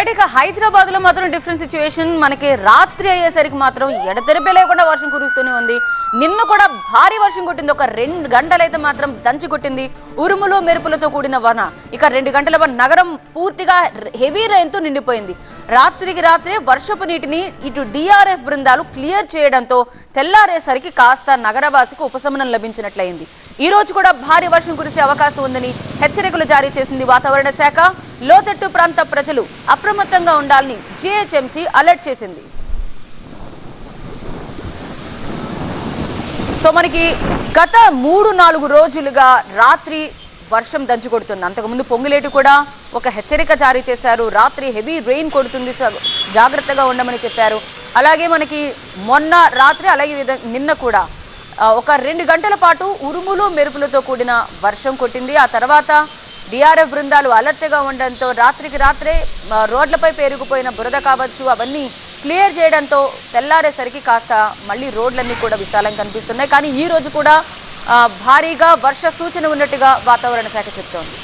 Right ఇక హైదరాబాద్ లో మాత్రం డిఫరెంట్ సిచ్యువేషన్ మనకి రాత్రి అయ్యేసరికి మాత్రం ఎడతెరిపి లేకుండా వర్షం కురుస్తూనే ఉంది. నిన్న కూడా భారీ వర్షం కొట్టింది. ఒక 2 గంటలైతే మాత్రం దంచి కొట్టింది. ఉరుములు మెరుపులతో కూడిన వాన. ఇక 2 గంటల నగరం పూర్తిగా హెవీ రెయిన్ తో నిండిపోయింది. రాత్రికి రాత్రే వర్షపు నీటిని ఇటు డిఆర్ఎఫ్ బృందాలు క్లియర్ చేయడంతో తెల్లారేసరికి కాస్త నగరవాసికి ఉపశమనం లభించినట్లయింది. ఈ రోజు కూడా భారీ వర్షం కురిసే అవకాశం ఉందని హెచ్చరికలు జారీ చేసింది వాతావరణ శాఖ. లోతట్టు ప్రాంత ప్రజలు అప్రమత్తంగా ఉండాలని జీహెచ్ఎంసీ అలర్ట్ చేసింది. సో మనకి గత 3-4 రోజులుగా రాత్రి వర్షం దంచుకొడుతుంది. అంతకుముందు పొంగులేటి కూడా ఒక హెచ్చరిక జారీ చేశారు. రాత్రి హెవీ రెయిన్ కొడుతుంది, జాగ్రత్తగా ఉండమని చెప్పారు. అలాగే మనకి మొన్న రాత్రి అలాగే నిన్న కూడా ఒక 2 గంటల పాటు ఉరుములు మెరుపులతో కూడిన వర్షం కొట్టింది. ఆ తర్వాత డిఆర్ఎఫ్ బృందాలు అలర్ట్గా ఉండడంతో రాత్రికి రాత్రే రోడ్లపై పేరుకుపోయిన బురద కావచ్చు అవన్నీ క్లియర్ చేయడంతో తెల్లారేసరికి కాస్త మళ్ళీ రోడ్లన్నీ కూడా విశాలంగా కనిపిస్తున్నాయి. కానీ ఈ రోజు కూడా భారీగా వర్ష సూచన ఉన్నట్టుగా వాతావరణ శాఖ చెప్తోంది.